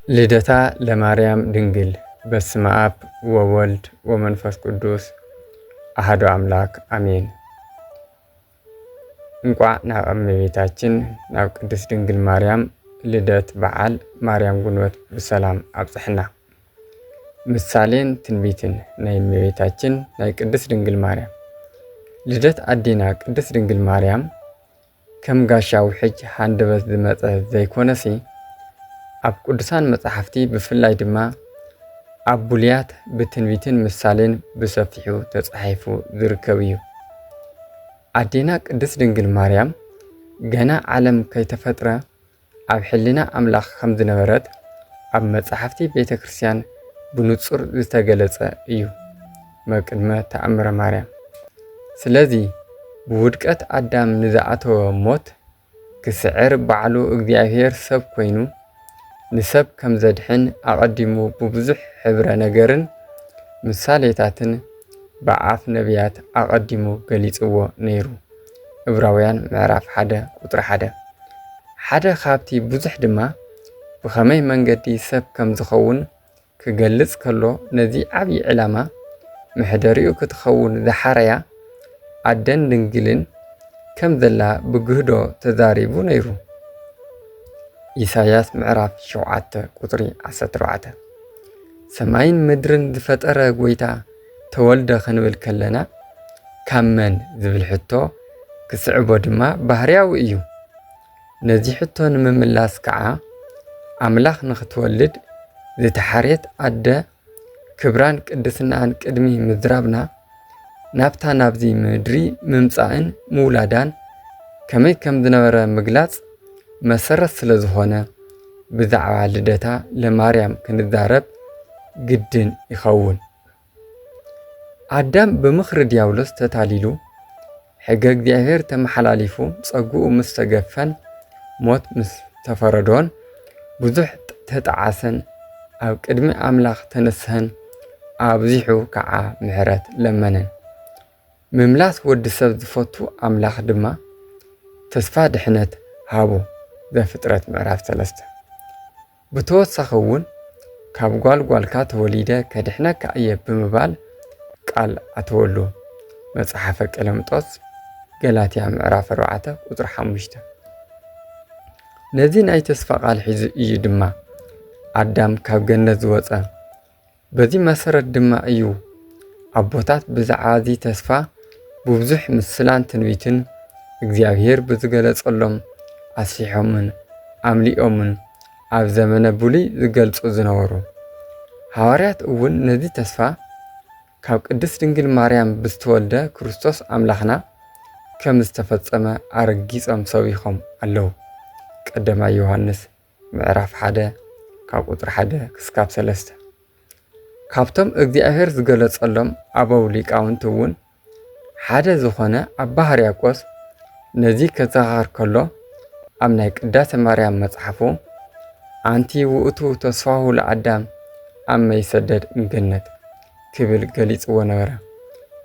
ልደታ ለማርያም ድንግል በስመ አብ ወወልድ ወመንፈስ ቅዱስ አሐዱ አምላክ አሜን። እንኳዕ ናብ እመቤታችን ናብ ቅድስት ድንግል ማርያም ልደት በዓል ማርያም ጉንበት በሰላም አብጽሕና። ምሳሌን ትንቢትን ናይ እመቤታችን ናይ ቅድስት ድንግል ማርያም ልደት አዴና ቅድስት ድንግል ማርያም ከም ጋሻ ውሕጅ ሃንደበት ዝመጸ ዘይኮነሲ ኣብ ቅዱሳን መጻሕፍቲ ብፍላይ ድማ ኣብ ቡልያት ብትንቢትን ምሳሌን ብሰፊሑ ተጻሒፉ ዝርከብ እዩ። አዴና ቅድስት ድንግል ማርያም ገና ዓለም ከይተፈጥረ ኣብ ሕሊና ኣምላኽ ከም ዝነበረት ኣብ መጻሕፍቲ ቤተ ክርስቲያን ብንጹር ዝተገለጸ እዩ መቅድመ ተኣምረ ማርያም። ስለዚ ብውድቀት ኣዳም ንዝኣተወ ሞት ክስዕር ባዕሉ እግዚኣብሔር ሰብ ኮይኑ ንሰብ ከም ዘድሕን ኣቐዲሙ ብብዙሕ ሕብረ ነገርን ምሳሌታትን ብኣፍ ነቢያት ኣቐዲሙ ገሊጽዎ ነይሩ። ዕብራውያን ምዕራፍ 1 ቁጥሪ 1 ሓደ ካብቲ ብዙሕ ድማ ብኸመይ መንገዲ ሰብ ከም ዝኸውን ክገልጽ ከሎ ነዚ ዓብዪ ዕላማ ምሕደሪኡ ክትኸውን ዝሓረያ ኣደን ድንግልን ከም ዘላ ብግህዶ ተዛሪቡ ነይሩ። ኢሳያስ ምዕራፍ 7 ቁጥሪ 14 ሰማይን ምድርን ዝፈጠረ ጎይታ ተወልደ ክንብል ከለና ካብ መን ዝብል ሕቶ ክስዕቦ ድማ ባህርያዊ እዩ። ነዚ ሕቶ ንምምላስ ከዓ ኣምላኽ ንኽትወልድ ዝተሓርየት ኣደ ክብራን ቅድስናን ቅድሚ ምዝራብና ናብታ ናብዚ ምድሪ ምምፃእን ምውላዳን ከመይ ከም ዝነበረ ምግላጽ መሰረት ስለ ዝኾነ ብዛዕባ ልደታ ለማርያም ክንዛረብ ግድን ይኸውን። ኣዳም ብምኽሪ ዲያብሎስ ተታሊሉ ሕገ እግዚኣብሔር ተመሓላሊፉ ፀጉኡ ምስ ተገፈን ሞት ምስ ተፈረዶን ብዙሕ ተጣዓሰን ኣብ ቅድሚ ኣምላኽ ተነስሐን ኣብዚሑ ከዓ ምሕረት ለመነን። ምምላስ ወዲ ሰብ ዝፈቱ ኣምላኽ ድማ ተስፋ ድሕነት ሃቦ ዘፍጥረት ምዕራፍ 3 ብተወሳኺ እውን ካብ ጓልጓልካ ተወሊደ ከድሕነካ እየ ብምባል ቃል ኣተወሉ መጽሓፈ ቀለምጦስ ገላትያ ምዕራፍ 4 ቁጥሪ 5 ነዚ ናይ ተስፋ ቃል ሒዙ እዩ ድማ ኣዳም ካብ ገነት ዝወፀ። በዚ መሰረት ድማ እዩ ኣቦታት ብዛዕባ እዚ ተስፋ ብብዙሕ ምስላን ትንቢትን እግዚኣብሔር ብዝገለጸሎም ኣስሒሖምን ኣምሊኦምን ኣብ ዘመነ ብሉይ ዝገልጹ ዝነበሩ። ሐዋርያት እውን ነዚ ተስፋ ካብ ቅድስት ድንግል ማርያም ብዝተወልደ ክርስቶስ ኣምላኽና ከም ዝተፈጸመ ኣረጊጾም ሰቢኾም ኣለዉ። ቀዳማይ ዮሐንስ ምዕራፍ 1 ካብ ቁጥሪ 1 ክሳብ 3 ካብቶም እግዚኣብሔር ዝገለጸሎም ኣበው ሊቃውንቲ እውን ሓደ ዝኾነ ኣባ ሕርያቆስ ነዚ ከዘኻኽር ከሎ ኣብ ናይ ቅዳሴ ማርያም መጽሓፉ ኣንቲ ውእቱ ተስፋሁ ለኣዳም ኣመ ይሰደድ እምገነት ክብል ገሊጽዎ ነበረ።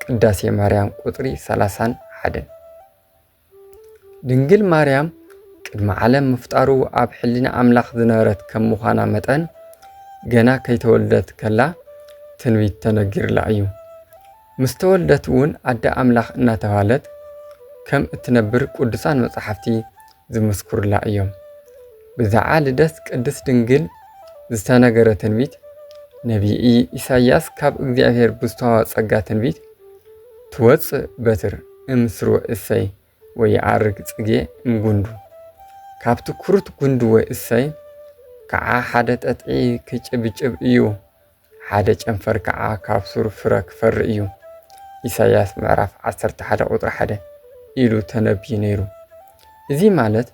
ቅዳሴ ማርያም ቁጥሪ 31 ድንግል ማርያም ቅድሚ ዓለም ምፍጣሩ ኣብ ሕሊና ኣምላኽ ዝነበረት ከም ምዃና መጠን ገና ከይተወልደት ከላ ትንቢት ተነጊርላ እዩ። ምስ ተወልደት እውን ኣደ ኣምላኽ እናተባህለት ከም እትነብር ቅዱሳን መጻሕፍቲ ዝምስክሩላ እዮም። ብዛዕባ ልደት ቅድስት ድንግል ዝተነገረ ትንቢት ነቢይ ኢሳያስ ካብ እግዚኣብሔር ብዝተዋሃበ ጸጋ ትንቢት ትወፅእ በትር እምስርወ እሰይ ወይኣርግ ጽጌ እምጉንዱ ካብቲ ኩሩት ጉንዱ ወይ እሰይ ከዓ ሓደ ጠጥዒ ክጭብጭብ እዩ ሓደ ጨንፈር ከዓ ካብ ሱር ፍረ ክፈሪ እዩ። ኢሳያስ ምዕራፍ 11 ቁጥሪ 1 ኢሉ ተነቢዩ ነይሩ። እዚ ማለት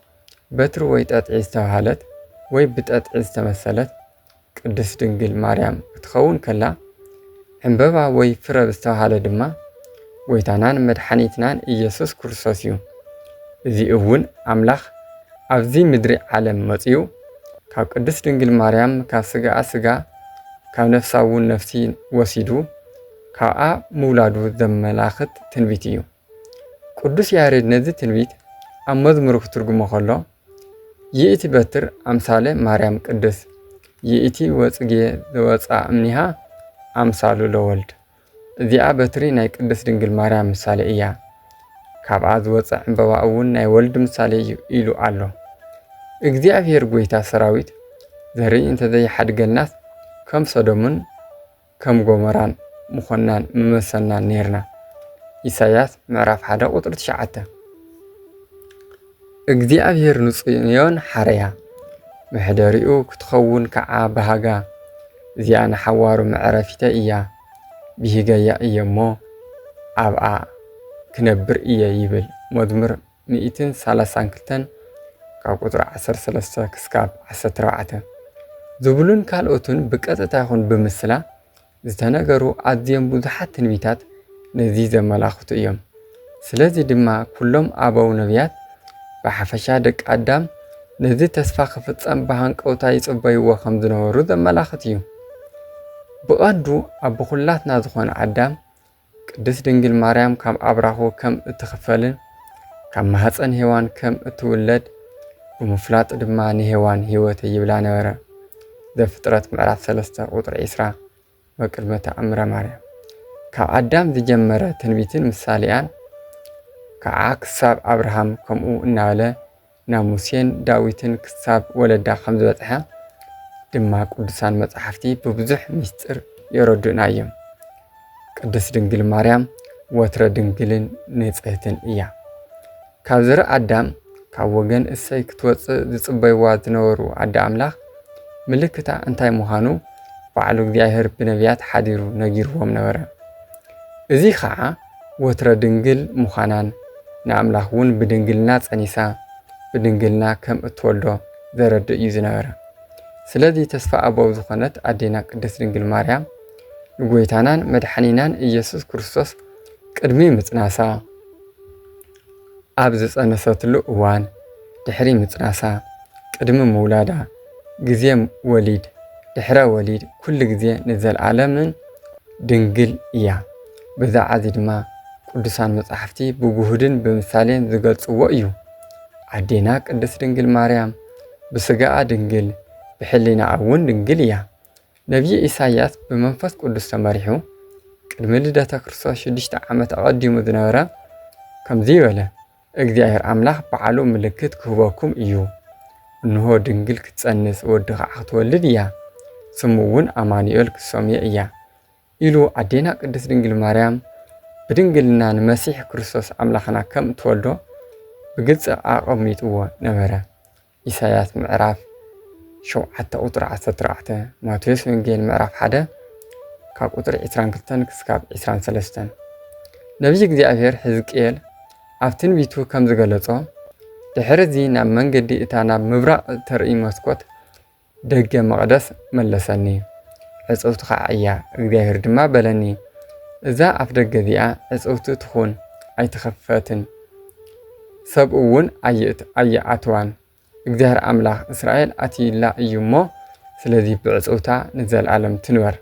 በትሪ ወይ ጠጥዒ ዝተባህለት ወይ ብጠጥዒ ዝተመሰለት ቅድስት ድንግል ማርያም ክትኸውን ከላ ዕምበባ ወይ ፍረ ዝተባህለ ድማ ጎይታናን መድሓኒትናን ኢየሱስ ክርስቶስ እዩ። እዚ እውን ኣምላኽ ኣብዚ ምድሪ ዓለም መጺኡ ካብ ቅድስት ድንግል ማርያም ካብ ስጋኣ ስጋ ካብ ነፍሳ እውን ነፍሲ ወሲዱ ካብኣ ምውላዱ ዘመላኽት ትንቢት እዩ። ቅዱስ ያሬድ ነዚ ትንቢት ኣብ መዝሙሩ ክትርጉሞ ከሎ ይእቲ በትር ኣምሳለ ማርያም ቅድስ ይእቲ ወጽጌ ዘወፃ እምኒሃ አምሳሉ ለወልድ እዚኣ በትሪ ናይ ቅድስት ድንግል ማርያም ምሳሌ እያ ካብኣ ዝወፅእ ዕምበባ እውን ናይ ወልድ ምሳሌ እዩ ኢሉ ኣሎ። እግዚአብሔር ጎይታ ሰራዊት ዘርኢ እንተዘይሓድገናስ ከም ሰዶምን ከም ጎሞራን ምኾናን ምመሰልናን ነርና። ኢሳያስ ምዕራፍ 1 ቁጥሪ 9 እግዚአብሔር ንጽዮን ሓረያ ምሕደሪኡ ክትኸውን ከዓ ባህጋ እዚኣ ንሓዋሩ መዕረፊተ እያ ብሂገያ እየ እሞ ኣብኣ ክነብር እየ ይብል መዝሙር 132 ካብ ቁጥሪ 13 ክሳብ 14 ዝብሉን ካልኦቱን ብቀጥታ ይኹን ብምስላ ዝተነገሩ ኣዝዮም ብዙሓት ትንቢታት ነዚ ዘመላኽቱ እዮም። ስለዚ ድማ ኩሎም ኣበው ነቢያት ብሓፈሻ ደቂ ኣዳም ነዚ ተስፋ ክፍጸም ብሃንቀውታ ይጽበይዎ ከም ዝነበሩ ዘመላኽት እዩ። ብቐንዱ ኣብ ኩላትና ዝኾነ ኣዳም ቅድስት ድንግል ማርያም ካብ ኣብራኹ ከም እትኽፈልን ካብ ማህፀን ሄዋን ከም እትውለድ ብምፍላጥ ድማ ንሄዋን ህይወት ይብላ ነበረ። ዘፍጥረት ምዕራፍ 3 ቁጥሪ 20 በቅድመ ተኣምረ ማርያም ካብ ኣዳም ዝጀመረ ትንቢትን ምሳሌያን ከዓ ክሳብ ኣብርሃም ከምኡ እናበለ ናብ ሙሴን ዳዊትን ክሳብ ወለዳ ከም ዝበፅሐ ድማ ቅዱሳን መጻሕፍቲ ብብዙሕ ምስጢር የረድኡና እዮም። ቅድስት ድንግል ማርያም ወትረ ድንግልን ንጽሕትን እያ። ካብ ዘረ ኣዳም ካብ ወገን እሰይ ክትወፅእ ዝጽበይዋ ዝነበሩ ኣዳ ኣምላኽ ምልክታ እንታይ ምዃኑ ባዕሉ እግዚአብሔር ብነቢያት ሓዲሩ ነጊርዎም ነበረ። እዚ ከዓ ወትረ ድንግል ምዃናን ንኣምላኽ እውን ብድንግልና ጸኒሳ ብድንግልና ከም እትወልዶ ዘረድእ እዩ ዝነበረ። ስለዚ ተስፋ ኣበው ዝኾነት ኣዴና ቅድስት ድንግል ማርያም ንጎይታናን መድሓኒናን ኢየሱስ ክርስቶስ ቅድሚ ምጽናሳ ኣብ ዝጸነሰትሉ እዋን ድሕሪ ምጽናሳ ቅድሚ ምውላዳ ግዜ ወሊድ ድሕረ ወሊድ ኩሉ ግዜ ንዘለዓለምን ድንግል እያ። ብዛዕዚ ድማ ቅዱሳን መጻሕፍቲ ብጉህድን ብምሳሌን ዝገልጽዎ እዩ። ኣዴና ቅድስት ድንግል ማርያም ብስጋኣ ድንግል ብሕሊናኣ እውን ድንግል እያ። ነቢይ ኢሳያስ ብመንፈስ ቅዱስ ተመሪሑ ቅድሚ ልደተ ክርስቶስ 6 ዓመት ኣቐዲሙ ዝነበረ ከምዚ ይበለ እግዚአብሔር ኣምላኽ በዓሉ ምልክት ክህበኩም እዩ እንሆ ድንግል ክትጸንስ ወዲ ከዓ ክትወልድ እያ ስሙ እውን ኣማኑኤል ክሰምዮ እያ ኢሉ ኣዴና ቅድስት ድንግል ማርያም ብድንግልና ንመሲሕ ክርስቶስ ኣምላኽና ከም እትወልዶ ብግልፂ ኣቐሚጥዎ ነበረ። ኢሳያስ ምዕራፍ 7 ቁጥሪ 14 ማቴዎስ ወንጌል ምዕራፍ 1 ካብ ቁጥሪ 22 ክሳብ 23 ነቢይ እግዚአብሔር ሕዝቅኤል ኣብ ትንቢቱ ከም ዝገለጾ ድሕሪዚ ናብ መንገዲ እታ ናብ ምብራቕ ተርኢ መስኮት ደገ መቕደስ መለሰኒ ዕፅውቲ ከዓ እያ እግዚአብሔር ድማ በለኒ እዛ ኣፍ ደገ እዚኣ ዕፅውቲ ትኹን ኣይትኸፈትን ሰብ እውን ኣየኣትዋን እግዚአብሔር ኣምላኽ እስራኤል ኣትይላ እዩ እሞ ስለዚ ብዕፅውታ ንዘለዓለም ትንበር።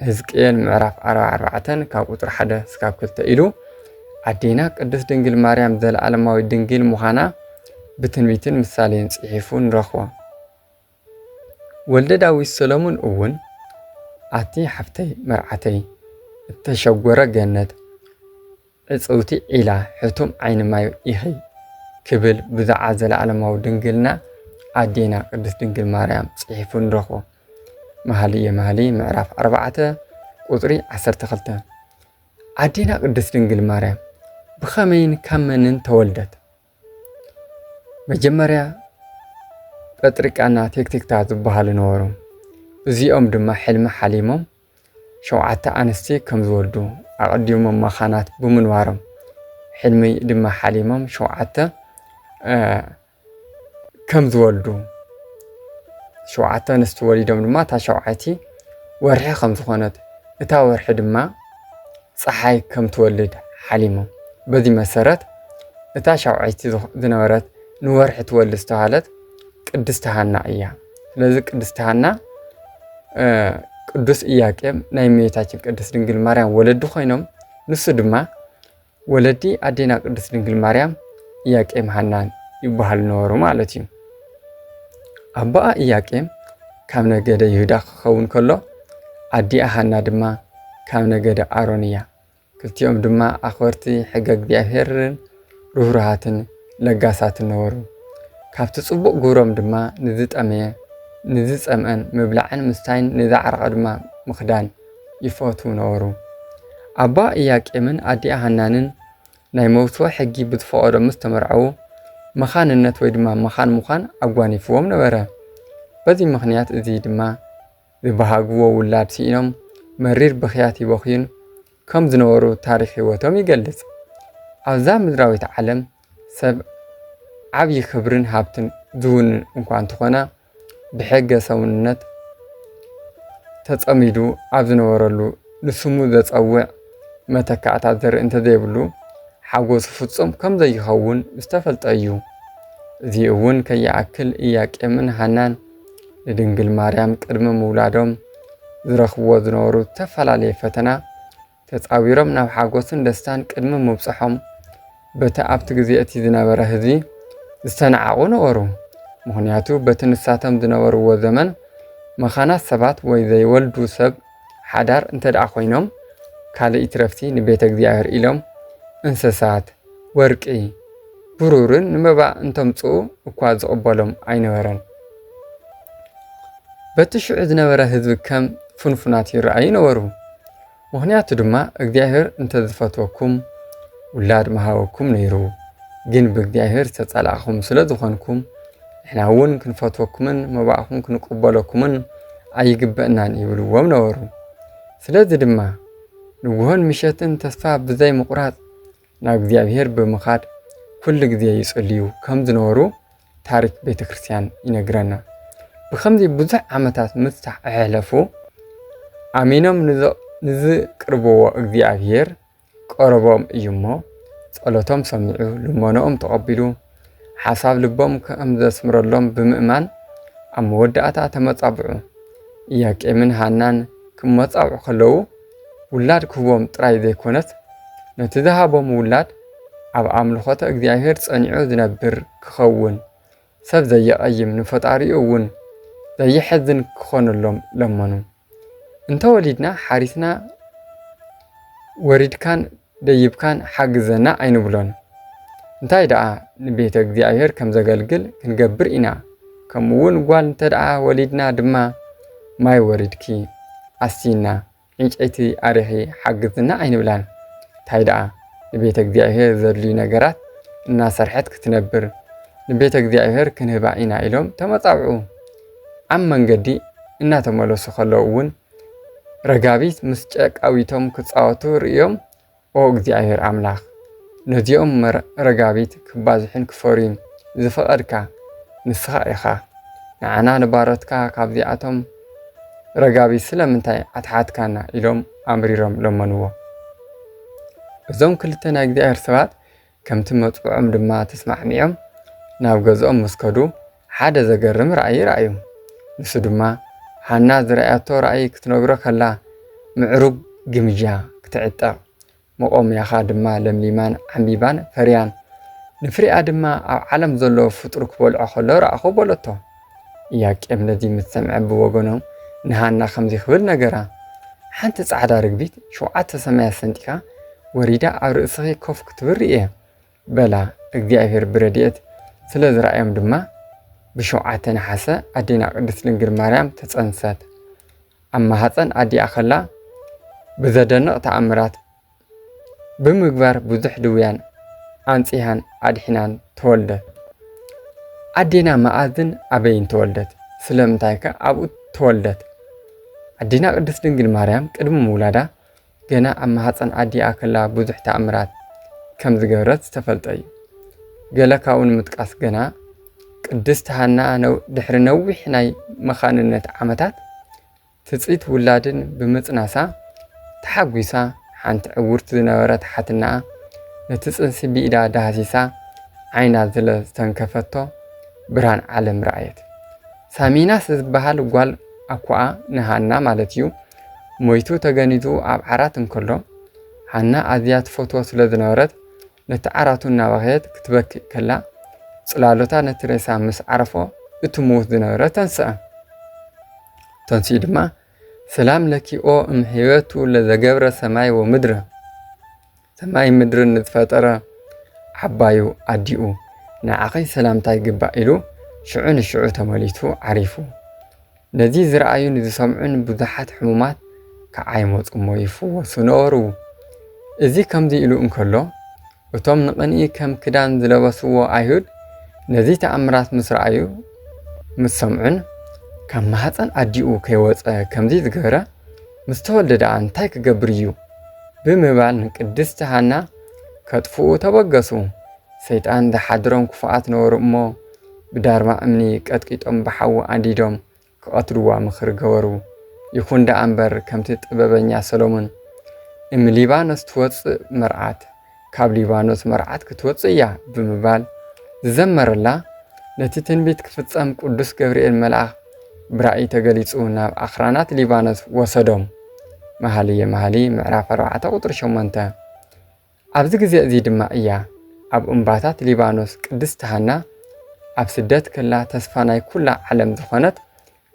ሕዝቅኤል ምዕራፍ 44 ካብ ቁጥሪ 1 እስካብ 2 ኢሉ ኣዴና ቅድስት ድንግል ማርያም ዘለዓለማዊ ድንግል ምዃና ብትንቢትን ምሳሌን ጽሒፉ ንረኽቦ። ወልደ ዳዊት ሰሎሞን እውን ኣቲ ሓፍተይ መርዓተይ እተሸጐረ ገነት ዕፅውቲ ዒላ ሕቱም ዓይኒ ማይ ኢኺ ክብል ብዛዕባ ዘለዓለማዊ ድንግልና ኣዴና ቅድስት ድንግል ማርያም ጽሒፉ ንረኽቦ። መኃልየ መኃልይ ምዕራፍ 4 ቁጥሪ 12 ኣዴና ቅድስት ድንግል ማርያም ብኸመይን ካብ መንን ተወልደት? መጀመርያ ጴጥሪቃና ቴክቴክታ ዝበሃሉ ነበሩ። እዚኦም ድማ ሕልሚ ሓሊሞም 7 ኣንስቲ ከም ዝወልዱ ኣቐዲሞም መኻናት ብምንባሮም ሕልሚ ድማ ሓሊሞም 7 ከም ዝወልዱ 7 ኣንስቲ ወሊዶም ድማ እታ 7ይቲ ወርሒ ከም ዝኾነት እታ ወርሒ ድማ ፀሓይ ከም ትወልድ ሓሊሞም በዚ መሰረት እታ 7ይቲ ዝነበረት ንወርሒ ትወልድ ዝተባሃለት ቅድስት ሃና እያ። ስለዚ ቅድስት ሃና ቅዱስ ኢያቄም ናይ እመቤታችን ቅድስት ድንግል ማርያም ወለዲ ኮይኖም ንሱ ድማ ወለዲ ኣዴና ቅድስት ድንግል ማርያም ኢያቄም ሃናን ይባሃሉ ነበሩ ማለት እዩ። ኣባኣ ኢያቄም ካብ ነገደ ይሁዳ ክኸውን ከሎ ኣዲኣ ሃና ድማ ካብ ነገደ ኣሮን እያ። ክልቲኦም ድማ ኣኽበርቲ ሕገ እግዚኣብሔርን ርህሩሃትን ለጋሳትን ነበሩ። ካብቲ ጽቡቕ ግብሮም ድማ ንዝጸምአን ምብላዕን ምስታይን ንዝዓረቐ ድማ ምኽዳን ይፈትዉ ነበሩ። ኣባ ኢያቄምን ኣዲኣ ሃናንን ናይ መውትወ ሕጊ ብዝፈቐዶ ምስ ተመርዐዉ መኻንነት ወይ ድማ መኻን ምዃን ኣጓኒፍዎም ነበረ። በዚ ምኽንያት እዚ ድማ ዝበሃግዎ ውላድ ሲኢኖም መሪር ብኽያት ይበኽዩን ከም ዝነበሩ ታሪክ ህይወቶም ይገልጽ። ኣብዛ ምድራዊት ዓለም ሰብ ዓብዪ ክብርን ሃብትን ዝውን እኳ እንተኾነ ብሕገ ሰውነት ተጸሚዱ ኣብ ዝነበረሉ ንስሙ ዘጸውዕ መተካእታት ዘርኢ እንተዘይብሉ ሓጎሱ ፍጹም ከም ዘይኸውን ዝተፈልጠ እዩ። እዚ እውን ከይኣክል ኢያቄምን ሃናን ንድንግል ማርያም ቅድሚ ምውላዶም ዝረኽብዎ ዝነበሩ ዝተፈላለየ ፈተና ተጻዊሮም ናብ ሓጎስን ደስታን ቅድሚ ምብጽሖም በቲ ኣብቲ ግዜ እቲ ዝነበረ ህዝቢ ዝተነዓቑ ነበሩ። ምኽንያቱ በቲ ንሳቶም ዝነበርዎ ዘመን መኻናት ሰባት ወይ ዘይወልዱ ሰብ ሓዳር እንተደኣ ኮይኖም ካልእ ትረፍቲ ንቤተ እግዚኣብሔር ኢሎም እንስሳት፣ ወርቂ፣ ብሩርን ንመባእ እንተምጽኡ እኳ ዝቕበሎም ኣይነበረን። በቲ ሽዑ ዝነበረ ህዝቢ ከም ፍንፉናት ይረኣዩ ነበሩ። ምኽንያቱ ድማ እግዚኣብሔር እንተዝፈትወኩም ውላድ መሃበኩም ነይሩ። ግን ብእግዚኣብሔር ዝተጸላእኹም ስለ ዝኾንኩም ንሕና እውን ክንፈትወኩምን መባእኹም ክንቅበለኩምን ኣይግበአናን ይብልዎም ነበሩ። ስለዚ ድማ ንጉሆን ምሸትን ተስፋ ብዘይ ምቑራጽ ናብ እግዚኣብሔር ብምኻድ ኩሉ ግዜ ይጽልዩ ከም ዝነበሩ ታሪክ ቤተ ክርስቲያን ይነግረና። ብከምዚ ብዙሕ ዓመታት ምስ ኣሕለፉ ኣሚኖም ንዝቅርብዎ እግዚኣብሔር ቀረቦም እዩ እሞ ጸሎቶም ሰሚዑ ልመኖኦም ተቐቢሉ ሓሳብ ልቦም ከም ዘስምረሎም ብምእማን ኣብ መወዳእታ ተመጻብዑ። ኢያቄምን ሃናን ክመጻብዑ ከለዉ ውላድ ክህቦም ጥራይ ዘይኮነት ነቲ ዝሃቦም ውላድ ኣብ ኣምልኾተ እግዚኣብሔር ጸኒዑ ዝነብር ክኸውን ሰብ ዘየቐይም ንፈጣሪኡ እውን ዘየሕዝን ክኾነሎም ለመኑ። እንተወሊድና ሓሪስና ወሪድካን ደይብካን ሓግዘና ኣይንብሎን። እንታይ ደኣ ንቤተ እግዚኣብሔር ከም ዘገልግል ክንገብር ኢና። ከምኡውን ጓል እንተደኣ ወሊድና ድማ ማይ ወሪድኪ ኣስቲና ዕንጨይቲ ኣሪኺ ሓግዝና ኣይንብላን። እንታይ ደኣ ንቤተ እግዚኣብሔር ዘድልዩ ነገራት እናሰርሐት ክትነብር ንቤተ እግዚኣብሔር ክንህባ ኢና ኢሎም ተመጻብዑ። ኣብ መንገዲ እናተመለሱ ከለዉ እውን ረጋቢት ምስ ጨቃዊቶም ክጻወቱ ርእዮም ኦ እግዚኣብሔር ኣምላኽ ነዚኦም ረጋቢት ክባዝሕን ክፈርዩን ዝፈቐድካ ንስኻ ኢኻ። ንዓና ንባሮትካ ካብዚኣቶም ረጋቢት ስለምንታይ ኣትሓትካና ኢሎም ኣምሪሮም ለመንዎ። እዞም ክልተ ናይ እግዚኣብሔር ሰባት ከምቲ መጥፍዖም ድማ ተስማዕሚዖም ናብ ገዝኦም ምስ ከዱ ሓደ ዘገርም ራእይ ረኣዩ። ንሱ ድማ ሃና ዝረኣያቶ ራእይ ክትነግሮ ከላ ምዕሩግ ግምጃ ክትዕጠቕ መቆምያኻ ድማ ለምሊማን ዓምቢባን ፈርያን ንፍርያ ድማ ኣብ ዓለም ዘሎ ፍጡር ክበልዖ ከሎ ረኣኹ በለቶ። ኢያቄም ነዚ ምስ ሰምዐ ብወገኖም ንሃና ከምዚ ክብል ነገራ። ሓንቲ ጻዕዳ ርግቢት 7 ሰማያት ሰንጢኻ ወሪዳ ኣብ ርእስኺ ኮፍ ክትብር እየ በላ። እግዚኣብሔር ብረድኤት ስለ ዝረኣዮም ድማ ብ7 ነሓሰ ኣዴና ቅድስት ድንግል ማርያም ተጸንሰት። ኣብ ማህፀን ኣዲኣ ከላ ብዘደንቕ ተኣምራት ብምግባር ብዙሕ ድውያን ኣንጺሃን ኣድሒናን ተወልደት። ኣዴና መኣዝን ኣበይን ተወልደት? ስለምንታይ ከ ኣብኡ ተወልደት? ኣዴና ቅድስት ድንግል ማርያም ቅድሚ ምውላዳ ገና ኣብ ማህፀን ኣዲኣ ከላ ብዙሕ ተኣምራት ከም ዝገበረት ዝተፈልጠ እዩ። ገለ ካብኡ ንምጥቃስ ገና ቅድስቲ ሃና ድሕሪ ነዊሕ ናይ መኻንነት ዓመታት ትጽኢት ውላድን ብምጽናሳ ተሓጒሳ ሓንቲ ዕውርቲ ዝነበረት ሓትናኣ ነቲ ጽንሲ ብኢዳ ዳሃሲሳ ዓይና ዝተንከፈቶ ብርሃን ዓለም ረኣየት። ሳሚናስ ዝበሃል ጓል ኣኳኣ ንሃና ማለት እዩ ሞይቱ ተገኒቱ ኣብ ዓራት እንከሎ ሃና ኣዝያ ትፈትዎ ስለ ዝነበረት ነቲ ዓራቱ እናባኸየት ክትበክእ ከላ ጽላሎታ ነቲ ሬሳ ምስ ዓረፎ እቲ ምዉት ዝነበረ ተንስአ። ተንሲኡ ድማ ሰላም ለኪኦ እምሕይወቱ ለዘገብረ ሰማይ ወምድረ ሰማይ ምድርን ዝፈጠረ ዓባዩ ኣዲኡ ንዓኸይ ሰላምታ ይግባእ ኢሉ ሽዑ ንሽዑ ተመሊቱ ዓሪፉ ነዚ ዝረኣዩን ዝሰምዑን ብዙሓት ሕሙማት ከዓይመፁሞ ይፍወሱ ነበሩ። እዚ ከምዚ ኢሉ እንከሎ እቶም ንቕንኢ ከም ክዳን ዝለበስዎ ኣይሁድ ነዚ ተኣምራት ምስ ረኣዩ ምስ ሰምዑን ካብ ማህፀን ኣዲኡ ከይወፀ ከምዚ ዝገበረ ምስ ተወልደ ደኣ እንታይ ክገብር እዩ ብምባል ንቅድስቲ ሃና ከጥፍኡ ተበገሱ። ሰይጣን ዝሓድሮም ክፉኣት ነበሩ እሞ ብዳርማ እምኒ ቀጥቂጦም ብሓዊ ኣንዲዶም ክቐትልዋ ምኽሪ ገበሩ። ይኹን ደኣ እምበር ከምቲ ጥበበኛ ሰሎሞን እምሊባኖስ ትወፅእ መርዓት ካብ ሊባኖስ መርዓት ክትወፅእ እያ ብምባል ዝዘመረላ ነቲ ትንቢት ክፍፀም ቅዱስ ገብርኤል መልኣኽ ብራእይ ተገሊጹ ናብ ኣኽራናት ሊባኖስ ወሰዶም። መኃልየ መኃልይ ምዕራፍ 4 ቁጥሪ 8 ኣብዚ ግዜ እዚ ድማ እያ ኣብ እምባታት ሊባኖስ ቅድስቲ ሃና ኣብ ስደት ከላ ተስፋ ናይ ኩላ ዓለም ዝኾነት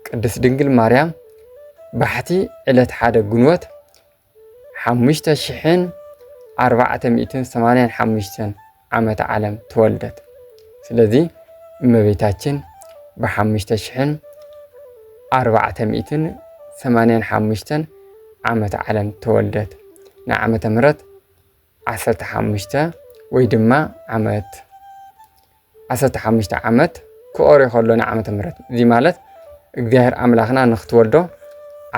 ቅድስት ድንግል ማርያም ባሕቲ ዕለት ሓደ ግንቦት 5485 ዓመተ ዓለም ተወልደት። ስለዚ እመቤታችን ብ5485 ዓመተ ዓለም ተወልደት ንዓመተ ምህረት 15 ወይ ድማ ዓመት 15 ዓመት ክቆርዮ ከሎ ንዓመተ ምህረት እዚ ማለት እግዚአብሔር ኣምላኽና ንኽትወልዶ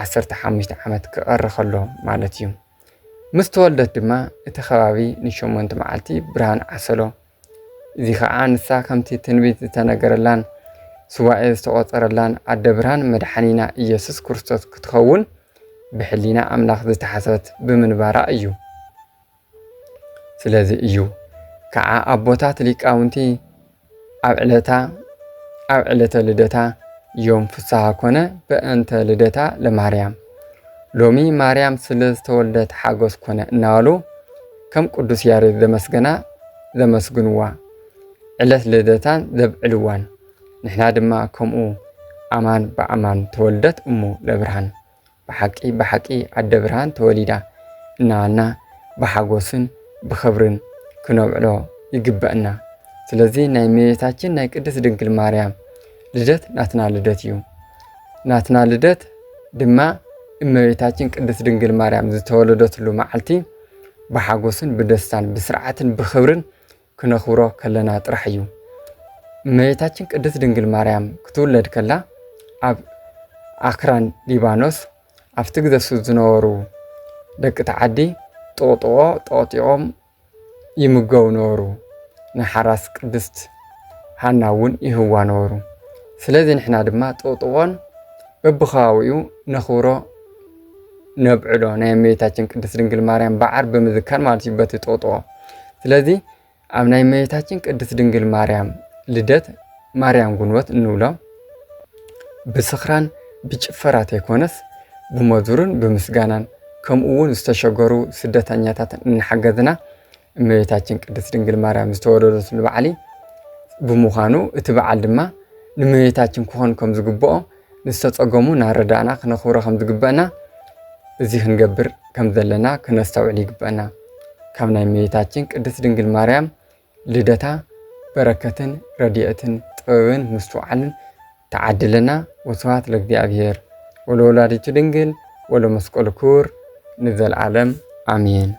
15 ዓመት ክቐሪ ከሎ ማለት እዩ። ምስ ተወልደት ድማ እቲ ከባቢ ን8 መዓልቲ ብርሃን ዓሰሎ። እዚ ከዓ ንሳ ከምቲ ትንቢት ዝተነገረላን ሱባኤ ዝተቆፀረላን ኣደ ብርሃን መድሓኒና ኢየሱስ ክርስቶስ ክትኸውን ብሕሊና ኣምላኽ ዝተሓሰበት ብምንባራ እዩ። ስለዚ እዩ ከዓ ኣቦታት ሊቃውንቲ ኣብ ዕለተ ልደታ ዮም ፍስሓ ኮነ በእንተ ልደታ ለማርያም ሎሚ ማርያም ስለ ዝተወልደት ሓጎስ ኮነ እናበሉ ከም ቅዱስ ያሬድ ዘመስግንዋ ዕለት ልደታን ዘብዕልዋን ንሕና ድማ ከምኡ ኣማን ብኣማን ተወልደት እሙ ለብርሃን ብሓቂ ብሓቂ ኣደ ብርሃን ተወሊዳ እናበልና ብሓጎስን ብኽብርን ክነብዕሎ ይግበአና። ስለዚ ናይ እመቤታችን ናይ ቅድስት ድንግል ማርያም ልደት ናትና ልደት እዩ። ናትና ልደት ድማ እመቤታችን ቅድስት ድንግል ማርያም ዝተወለደትሉ መዓልቲ ብሓጎስን ብደስታን ብስርዓትን ብኽብርን ክነኽብሮ ከለና ጥራሕ እዩ። እመቤታችን ቅድስት ድንግል ማርያም ክትውለድ ከላ ኣብ ኣክራን ሊባኖስ ኣብቲ ግዘሱ ዝነበሩ ደቂ ተዓዲ ጠቕጢቖም ይምገቡ ነበሩ። ንሓራስ ቅድስት ሃና እውን ይህዋ ነበሩ። ስለዚ ንሕና ድማ ጠቕጥቆን በብኸባቢኡ ነኽብሮ ነብዕሎ ናይ እመቤታችን ቅድስት ድንግል ማርያም በዓል ብምዝካር ማለት እዩ በቲ ጠቕጥቆ። ስለዚ ኣብ ናይ እመቤታችን ቅድስት ድንግል ማርያም ልደት ማርያም ግንቦት እንብሎ ብስኽራን ብጭፈራት ኣይኮነስ ብመዝሙርን ብምስጋናን ከምኡ እውን ዝተሸገሩ ስደተኛታት እንሓገዝና እመቤታችን ቅድስት ድንግል ማርያም ዝተወለደትሉ በዓል ብምዃኑ እቲ በዓል ድማ ንእመቤታችን ክኾን ከም ዝግብኦ ንዝተፀገሙ ናረዳእና ክነኽብሮ ከም ዝግበአና እዚ ክንገብር ከም ዘለና ክነስተውዕል ይግበአና። ካብ ናይ እመቤታችን ቅድስት ድንግል ማርያም ልደታ በረከትን ረድኤትን ጥበብን ምስትውዓልን ተዓድለና። ወስብሐት ለእግዚአብሔር ወለወላዲቱ ድንግል ወለመስቀሉ ክቡር ንዘለዓለም አሜን።